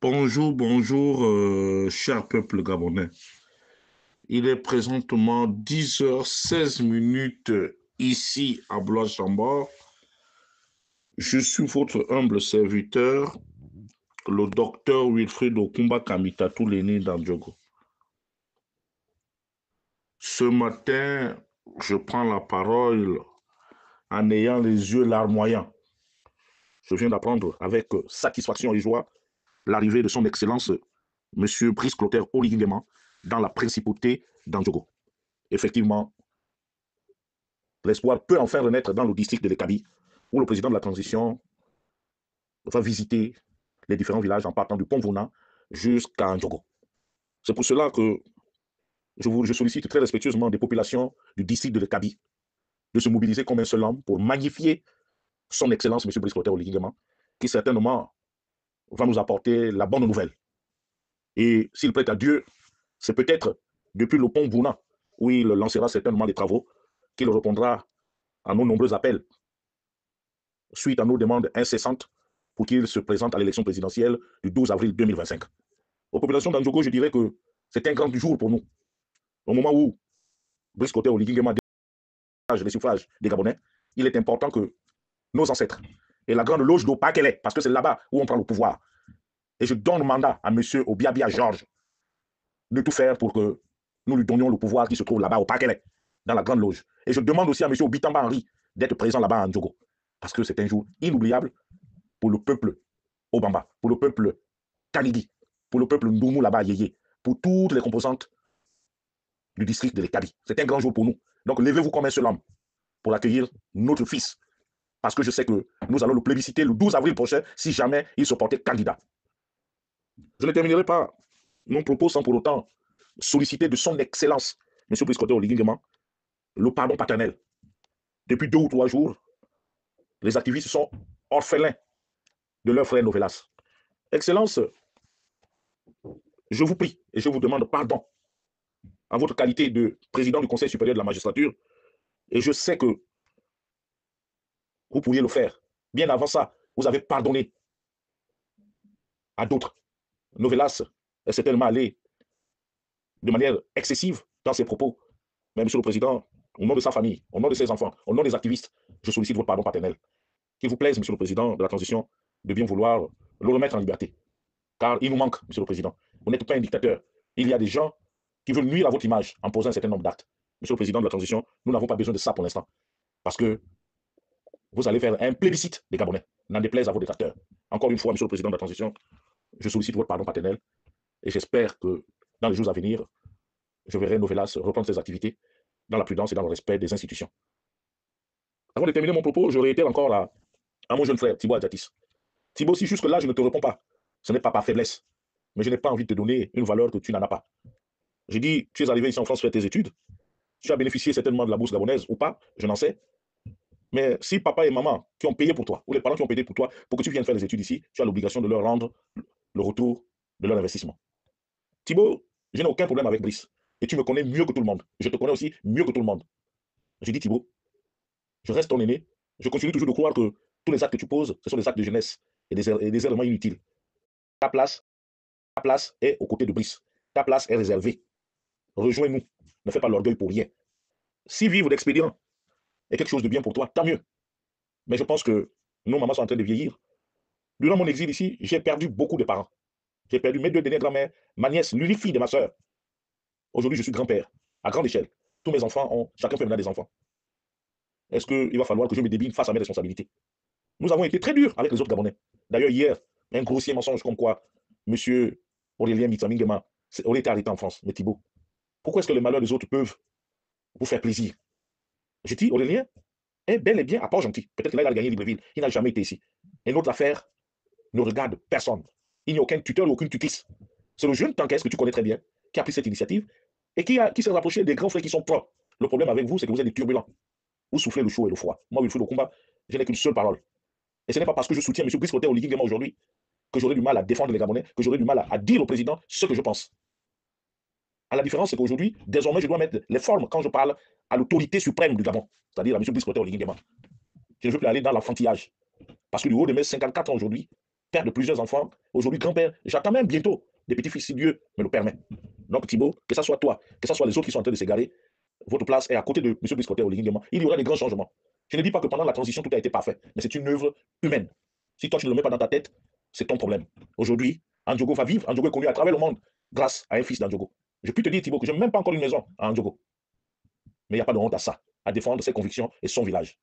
Bonjour, bonjour, cher peuple gabonais. Il est présentement 10h16 ici à Blois-Chambord. Je suis votre humble serviteur, le docteur Wilfried Okumba Kamitatou, l'aîné d'Andjogo. Ce matin, je prends la parole en ayant les yeux larmoyants. Je viens d'apprendre avec satisfaction et joie l'arrivée de son Excellence, M. Brice Clotaire Oligui dans la principauté d'Andjogo. Effectivement, l'espoir peut enfin renaître dans le district de l'Ekabi, où le président de la transition va visiter les différents villages en partant du pont Vouna jusqu'à Ndjogo. C'est pour cela que je sollicite très respectueusement des populations du district de l'Ekabi de se mobiliser comme un seul homme pour magnifier son Excellence, M. Brice Clotaire Oligui Nguema, qui certainement va nous apporter la bonne nouvelle. Et s'il plaît à Dieu, c'est peut-être depuis le pont Vouna, où il lancera certainement les travaux, qu'il répondra à nos nombreux appels suite à nos demandes incessantes pour qu'il se présente à l'élection présidentielle du 12 avril 2025. Aux populations d'Andjogo, je dirais que c'est un grand jour pour nous. Au moment où Brice Clotaire Oligui Nguema dégage les suffrages des Gabonais, il est important que nos ancêtres et la grande loge d'Opakele, parce que c'est là-bas où on prend le pouvoir. Et je donne mandat à M. Obiabia Georges de tout faire pour que nous lui donnions le pouvoir qui se trouve là-bas au Pakele, dans la grande loge. Et je demande aussi à M. Obitamba Henry d'être présent là-bas à Ndjogo, parce que c'est un jour inoubliable pour le peuple Obamba, pour le peuple Kanigi, pour le peuple Ndoumou là-bas Yéyé, pour toutes les composantes du district de l'Ekabi. C'est un grand jour pour nous. Donc levez-vous comme un seul homme pour accueillir notre fils, parce que je sais que nous allons le plébisciter le 12 avril prochain si jamais il se portait candidat. Je ne terminerai pas mon propos sans pour autant solliciter de son excellence, M. Brice Clotaire Oligui Nguema, le pardon paternel. Depuis 2 ou 3 jours, les activistes sont orphelins de leur frère Novelas. Excellence, je vous prie et je vous demande pardon en votre qualité de président du Conseil supérieur de la magistrature. Et je sais que vous pourriez le faire. Bien avant ça, vous avez pardonné à d'autres. Novelas est certainement allé de manière excessive dans ses propos. Mais Monsieur le Président, au nom de sa famille, au nom de ses enfants, au nom des activistes, je sollicite votre pardon paternel. Qu'il vous plaise, Monsieur le Président de la transition, de bien vouloir le remettre en liberté. Car il nous manque, Monsieur le Président. Vous n'êtes pas un dictateur. Il y a des gens qui veulent nuire à votre image en posant un certain nombre d'actes. Monsieur le Président de la transition, nous n'avons pas besoin de ça pour l'instant. Parce que vous allez faire un plébiscite des Gabonais, n'en déplaise à vos détracteurs. Encore une fois, Monsieur le Président de la transition, je sollicite votre pardon paternel et j'espère que dans les jours à venir, je verrai Novelas reprendre ses activités dans la prudence et dans le respect des institutions. Avant de terminer mon propos, je réitère encore à mon jeune frère, Thibaut Adjatis. Thibaut, si jusque-là je ne te réponds pas, ce n'est pas par faiblesse, mais je n'ai pas envie de te donner une valeur que tu n'en as pas. J'ai dit, tu es arrivé ici en France faire tes études, tu as bénéficié certainement de la bourse gabonaise ou pas, je n'en sais. Mais si papa et maman qui ont payé pour toi, ou les parents qui ont payé pour toi, pour que tu viennes faire des études ici, tu as l'obligation de leur rendre le retour de leur investissement. Thibaut, je n'ai aucun problème avec Brice. Et tu me connais mieux que tout le monde. Je te connais aussi mieux que tout le monde. J'ai dit, Thibaut, je reste ton aîné. Je continue toujours de croire que tous les actes que tu poses, ce sont des actes de jeunesse et des éléments inutiles. Ta place, ta place est aux côtés de Brice. Ta place est réservée. Rejoins-nous. Ne fais pas l'orgueil pour rien. Si vivre d'expédient est quelque chose de bien pour toi, tant mieux. Mais je pense que nos mamans sont en train de vieillir. Durant mon exil ici, j'ai perdu beaucoup de parents. J'ai perdu mes deux dernières grand-mères, ma nièce, l'unique fille de ma sœur. Aujourd'hui, je suis grand-père, à grande échelle. Tous mes enfants ont, chacun fait maintenant des enfants. Est-ce qu'il va falloir que je me débine face à mes responsabilités? Nous avons été très durs avec les autres Gabonais. D'ailleurs, hier, un grossier mensonge comme quoi M. Aurélien Mitsamingema aurait été arrêté en France. Mais Thibault, pourquoi est-ce que les malheurs des autres peuvent vous faire plaisir? Je dis, Aurélien est bel et bien à Port-Gentil. Peut-être qu'il a gagné Libreville. Il n'a jamais été ici. Et notre affaire ne regarde personne. Il n'y a aucun tuteur ou aucune tutrice. C'est le jeune Tankès que tu connais très bien qui a pris cette initiative et qui s'est rapproché des grands frères qui sont propres. Le problème avec vous, c'est que vous êtes des turbulents. Vous soufflez le chaud et le froid. Moi, Wilfried Okumba, je n'ai qu'une seule parole. Et ce n'est pas parce que je soutiens M. Brice Clotaire Oligui Nguema aujourd'hui que j'aurai du mal à défendre les Gabonais, que j'aurai du mal à dire au président ce que je pense. À la différence, c'est qu'aujourd'hui, désormais, je dois mettre les formes quand je parle à l'autorité suprême du Gabon, c'est-à-dire à M. Brice Clotaire Oligui Nguema. Je ne veux plus aller dans l'enfantillage. Parce que du haut de mes 54 ans aujourd'hui, père de plusieurs enfants, aujourd'hui grand-père, j'attends même bientôt des petits-fils si Dieu me le permet. Donc Thibaut, que ce soit toi, que ce soit les autres qui sont en train de s'égarer, votre place est à côté de M. Brice Clotaire Oligui Nguema. Il y aura des grands changements. Je ne dis pas que pendant la transition, tout a été parfait, mais c'est une œuvre humaine. Si toi, tu ne le mets pas dans ta tête, c'est ton problème. Aujourd'hui, Andjogo va vivre. Andjogo est connu à travers le monde grâce à un fils d'Andjogo. Je peux te dire, Thibaut, que je n'ai même pas encore une maison à Andjogo. Mais il n'y a pas de honte à ça, à défendre ses convictions et son village.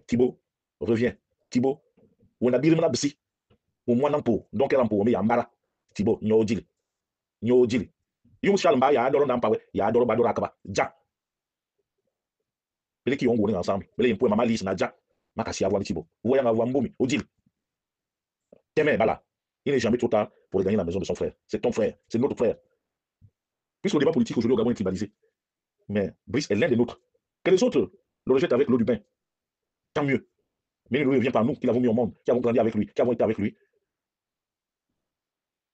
Thibaut, reviens. Thibaut, on a bien bisi. Au moins, donc, elle a un peu, mais il y a Mara. Thibaut, n'y a pas de yung shalamba ya adoro na mpawe ya adoro badoro akaba ja bele ki ongo ni ensemble bele yimpo mama lis na ja makasi avoir Thibaut voyant avoir mbomi odile Témé bala il n'est jamais trop tard pour gagner la maison de son frère, c'est ton frère, c'est notre frère, puisque le débat politique aujourd'hui au Gabon est tribalisé, mais Brice est l'un des nôtres, que les autres le rejettent avec l'eau du bain, tant mieux, mais il ne revient pas à nous qui l'avons mis au monde, qui avons grandi avec lui, qui avons été avec lui,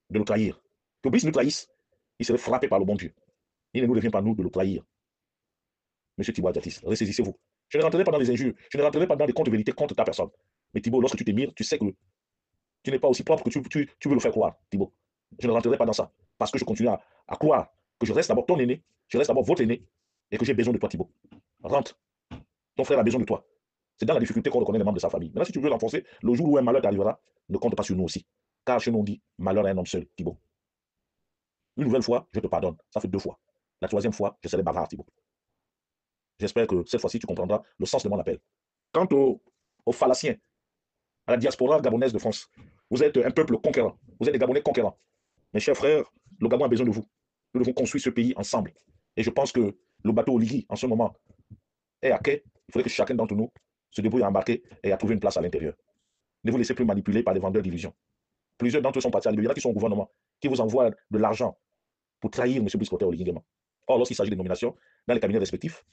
de le trahir. Que Brice nous trahisse, il serait frappé par le bon Dieu. Il ne nous revient pas, nous, de le trahir. Monsieur Thibaut Adjatis, ressaisissez-vous. Je ne rentrerai pas dans les injures, je ne rentrerai pas dans des comptes de vérité contre ta personne. Mais Thibaut, lorsque tu t'émires, tu sais que tu n'es pas aussi propre que tu veux le faire croire, Thibaut. Je ne rentrerai pas dans ça, parce que je continue à croire que je reste d'abord ton aîné, je reste d'abord votre aîné, et que j'ai besoin de toi, Thibaut. Rentre. Ton frère a besoin de toi. C'est dans la difficulté qu'on reconnaît les membres de sa famille. Maintenant, si tu veux l'enfoncer, le jour où un malheur t'arrivera, ne compte pas sur nous aussi. Car chez nous, on dit, malheur à un homme seul, Thibaut. Une nouvelle fois, je te pardonne. Ça fait 2 fois. La 3e fois, je serai bavard, Thibaut. J'espère que cette fois-ci, tu comprendras le sens de mon appel. Quant aux Fallaciens, à la diaspora gabonaise de France, vous êtes un peuple conquérant. Vous êtes des Gabonais conquérants. Mes chers frères, le Gabon a besoin de vous. Nous devons construire ce pays ensemble. Et je pense que le bateau Oligui, en ce moment, est à quai. Il faudrait que chacun d'entre nous se débrouille à embarquer et à trouver une place à l'intérieur. Ne vous laissez plus manipuler par des vendeurs d'illusions. Plusieurs d'entre eux sont partis à l'île. Il y en a qui sont au gouvernement, qui vous envoient de l'argent pour trahir M. Brice Clotaire Oligui Nguema. Or, lorsqu'il s'agit des nominations dans les cabinets respectifs,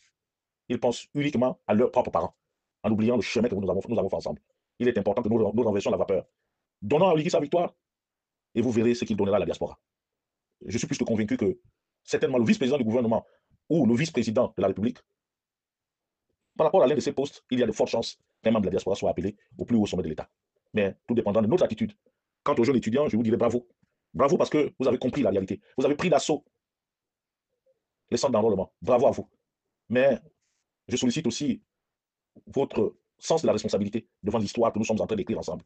ils pensent uniquement à leurs propres parents, en oubliant le chemin que nous avons fait ensemble. Il est important que nous renversions la vapeur. Donnons à Oligui sa victoire, et vous verrez ce qu'il donnera à la diaspora. Je suis plus que convaincu que certainement le vice-président du gouvernement ou le vice-président de la République, par rapport à l'un de ces postes, il y a de fortes chances qu'un membre de la diaspora soit appelé au plus haut sommet de l'État. Mais tout dépendra de notre attitude. Quant aux jeunes étudiants, je vous dirais bravo. Bravo parce que vous avez compris la réalité. Vous avez pris d'assaut les centres d'enrôlement. Bravo à vous. Mais je sollicite aussi votre sens de la responsabilité devant l'histoire que nous sommes en train d'écrire ensemble.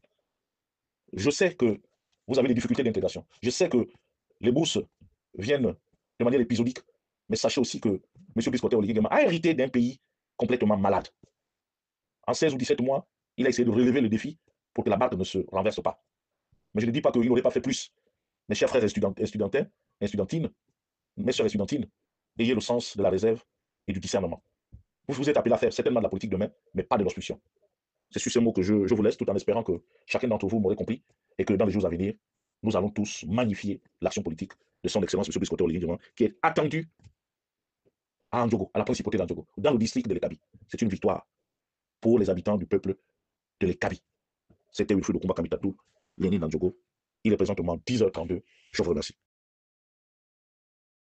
Je sais que vous avez des difficultés d'intégration. Je sais que les bourses viennent de manière épisodique. Mais sachez aussi que M. Brice Clotaire Oligui Nguema a hérité d'un pays complètement malade. En 16 ou 17 mois, il a essayé de relever le défi pour que la barque ne se renverse pas. Mais je ne dis pas qu'il n'aurait pas fait plus. Mes chers frères estudiantines, mes sœurs estudiantines, ayez le sens de la réserve et du discernement. Vous vous êtes appelés à faire certainement de la politique demain, mais pas de l'obstruction. C'est sur ces mots que je vous laisse, tout en espérant que chacun d'entre vous m'aurait compris et que dans les jours à venir, nous allons tous magnifier l'action politique de son Excellence M. Brice Clotaire Oligui Nguema, qui est attendu à Andjogo, à la principauté d'Andjogo, dans le district de l'Ekabi. C'est une victoire pour les habitants du peuple de l'Ekabi. C'était Wilfried Okumba Kamitatou, l'aîné d'Andjogo. Il est présentement 10h32. Je vous remercie.